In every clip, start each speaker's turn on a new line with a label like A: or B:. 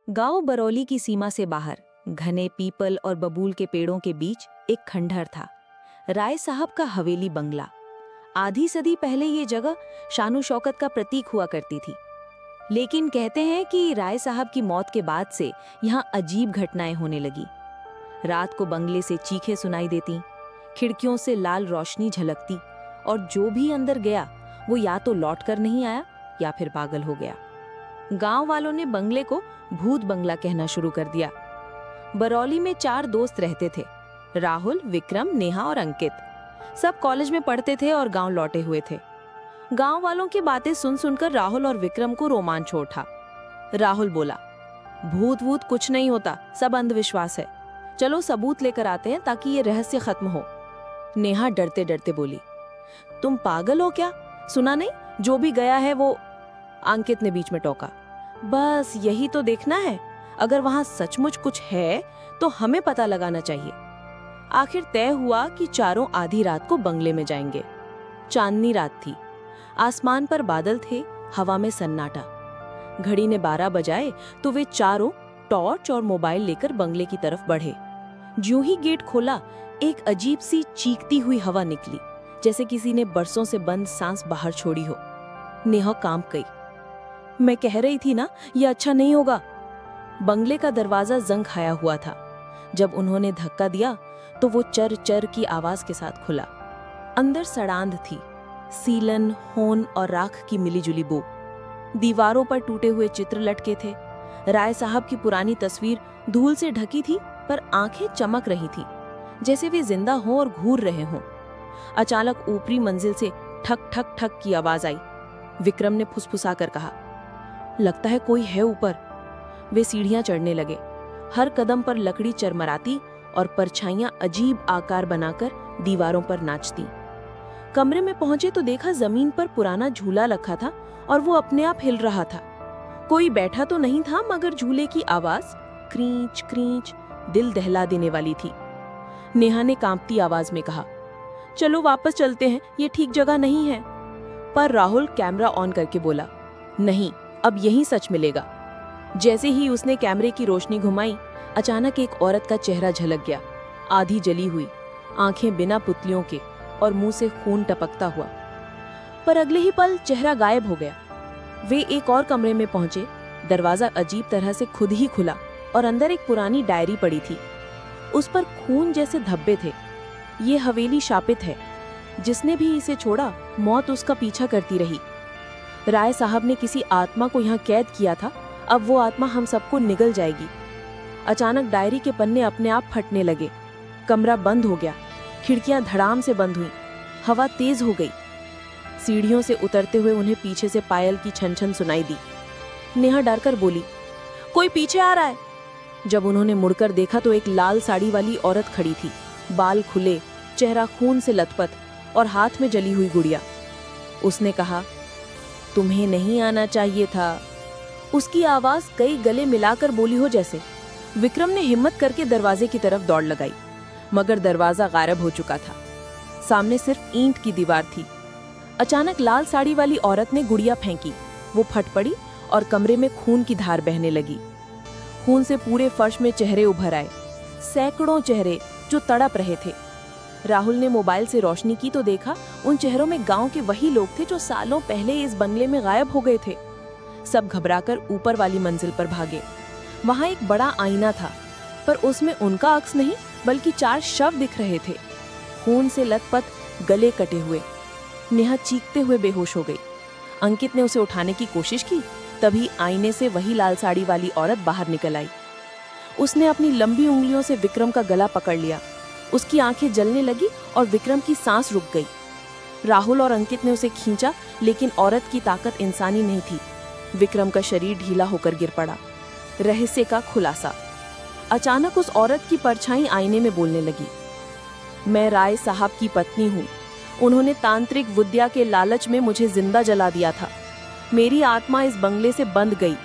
A: गांव बरौली की सीमा से बाहर घने पीपल और बबूल के पेड़ों के बीच एक खंडहर था। राय साहब का हवेली बंगला। आधी सदी पहले ये जगह शानो शौकत का प्रतीक हुआ करती थी। लेकिन कहते हैं कि राय साहब की मौत के बाद से यहाँ अजीब घटनाएं होने लगी। रात को बंगले से चीखें सुनाई देती, खिड़कियों से लाल रोशनी झलकती और जो भी अंदर गया वो या तो लौट कर नहीं आया या फिर पागल हो गया। गांव वालों ने बंगले को भूत बंगला कहना शुरू कर दिया। बरौली में 4 दोस्त रहते थे, राहुल, विक्रम, नेहा और अंकित। सब कॉलेज में पढ़ते थे और गांव लौटे हुए थे। गांव वालों की बातें सुन सुनकर राहुल और विक्रम को रोमांच उठा। राहुल बोला, भूत वूत कुछ नहीं होता, सब अंधविश्वास है। चलो सबूत लेकर आते हैं ताकि ये रहस्य खत्म हो। नेहा डरते डरते बोली, तुम पागल हो क्या? सुना नहीं, जो भी गया है वो। अंकित ने बीच में टोका, बस यही तो देखना है। अगर वहां सचमुच कुछ है तो हमें पता लगाना चाहिए। आखिर तय हुआ कि चारों आधी रात को बंगले में जाएंगे। चांदनी रात थी, आसमान पर बादल थे, हवा में सन्नाटा। घड़ी ने 12 बजाए तो वे चारों टॉर्च और मोबाइल लेकर बंगले की तरफ बढ़े। ज्यों ही गेट खोला, एक अजीब सी चीखती हुई हवा निकली, जैसे किसी ने बरसों से बंद सांस बाहर छोड़ी हो। नेहा कांप गई। मैं कह रही थी ना, ये अच्छा नहीं होगा। बंगले का दरवाजा जंग खाया हुआ था। जब उन्होंने धक्का दिया तो वो चर चर की आवाज के साथ खुला। अंदर सड़ांध थी, सीलन, होन और राख की मिलीजुली बू। दीवारों पर टूटे हुए चित्र लटके थे। राय साहब की पुरानी तस्वीर धूल से ढकी थी, पर आंखें चमक रही थी, जैसे वे जिंदा हों और घूर रहे हों। अचानक ऊपरी मंजिल से ठक ठक ठक की आवाज आई। विक्रम ने फुसफुसाकर कहा, लगता है कोई है ऊपर। वे सीढ़ियां चढ़ने लगे। हर कदम पर लकड़ी चरमराती और परछाइयां अजीब आकार बनाकर दीवारों पर नाचती। कमरे में पहुंचे तो देखा जमीन पर पुराना झूला रखा था और वो अपने आप हिल रहा था। कोई बैठा तो नहीं था, मगर झूले की आवाज क्रींच क्रींच दिल दहला देने वाली थी। नेहा ने कांपती आवाज में कहा, चलो वापस चलते हैं, ये ठीक जगह नहीं है। पर राहुल कैमरा ऑन करके बोला, नहीं, अब यही सच मिलेगा। जैसे ही उसने कैमरे की रोशनी घुमाई, अचानक एक औरत का चेहरा झलक गया, आधी जली हुई, आंखें बिना पुतलियों के और मुंह से खून टपकता हुआ। पर अगले ही पल चेहरा गायब हो गया। वे एक और कमरे में पहुंचे। दरवाजा अजीब तरह से खुद ही खुला और अंदर एक पुरानी डायरी पड़ी थी। उस पर खून जैसे धब्बे थे। ये हवेली शापित है, जिसने भी इसे छोड़ा मौत उसका पीछा करती रही। राय साहब ने किसी आत्मा को यहाँ कैद किया था, अब वो आत्मा हम सबको निगल जाएगी। अचानक डायरी के पन्ने अपने आप फटने लगे। कमरा बंद हो गया, खिड़कियां धड़ाम से बंद हुई, हवा तेज हो गई। सीढ़ियों से उतरते हुए उन्हें पीछे से पायल की छन छन सुनाई दी। नेहा डरकर बोली, कोई पीछे आ रहा है। जब उन्होंने मुड़कर देखा तो एक लाल साड़ी वाली औरत खड़ी थी, बाल खुले, चेहरा खून से लथपथ और हाथ में जली हुई गुड़िया। उसने कहा, तुम्हें नहीं आना चाहिए था। उसकी आवाज कई गले मिलाकर बोली हो जैसे। विक्रम ने हिम्मत करके दरवाजे की तरफ दौड़ लगाई, मगर दरवाजा गायब हो चुका था। सामने सिर्फ ईंट की दीवार थी। अचानक लाल साड़ी वाली औरत ने गुड़िया फेंकी, वो फट पड़ी और कमरे में खून की धार बहने लगी। खून से पूरे फर्श में चेहरे उभर आए, सैकड़ों चेहरे जो तड़प रहे थे। राहुल ने मोबाइल से रोशनी की तो देखा उन चेहरों में गांव के वही लोग थे जो सालों पहले इस बंगले में गायब हो गए थे। सब घबराकर ऊपर वाली मंजिल पर भागे। वहां एक बड़ा आईना था, पर उसमें उनका अक्स नहीं बल्कि 4 शव दिख रहे थे, खून से लथपथ, गले कटे हुए। नेहा चीखते हुए बेहोश हो गई। अंकित ने उसे उठाने की कोशिश की, तभी आईने से वही लाल साड़ी वाली औरत बाहर निकल आई। उसने अपनी लंबी उंगलियों से विक्रम का गला पकड़ लिया। उसकी आंखें जलने लगी और विक्रम की सांस रुक गई। राहुल और अंकित ने उसे खींचा, लेकिन औरत की ताकत इंसानी नहीं थी। विक्रम का शरीर ढीला होकर गिर पड़ा। रहस्य का खुलासा। अचानक उस औरत की परछाई आईने में बोलने लगी, मैं राय साहब की पत्नी हूँ। उन्होंने तांत्रिक विद्या के लालच में मुझे जिंदा जला दिया था। मेरी आत्मा इस बंगले से बंध गई।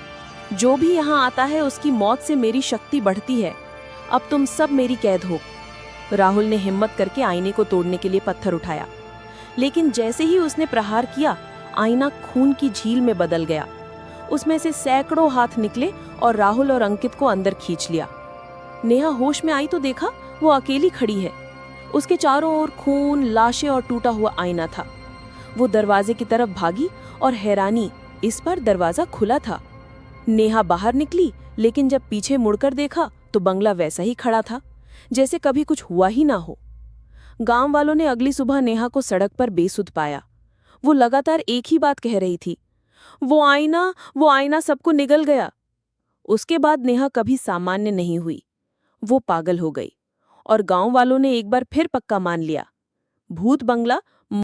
A: जो भी यहाँ आता है उसकी मौत से मेरी शक्ति बढ़ती है। अब तुम सब मेरी कैद हो। राहुल ने हिम्मत करके आईने को तोड़ने के लिए पत्थर उठाया, लेकिन जैसे ही उसने प्रहार किया, आईना खून की झील में बदल गया।
B: उसमें से सैकड़ों हाथ निकले और राहुल और अंकित को अंदर खींच लिया। नेहा होश में आई तो देखा वो अकेली खड़ी है। उसके चारों ओर खून, लाशें और टूटा हुआ आईना था। वो दरवाजे की तरफ भागी और हैरानी, इस पर दरवाजा खुला था। नेहा बाहर निकली, लेकिन जब पीछे मुड़कर देखा तो बंगला वैसा ही खड़ा था, जैसे कभी कुछ हुआ ही ना हो। गांव वालों ने अगली सुबह नेहा को सड़क पर बेसुध पाया। वो लगातार एक ही बात कह रही थी, वो आईना सबको निगल गया। उसके बाद नेहा कभी सामान्य नहीं हुई। वो पागल हो गई और गांव वालों ने एक बार फिर पक्का मान लिया, भूत बंगला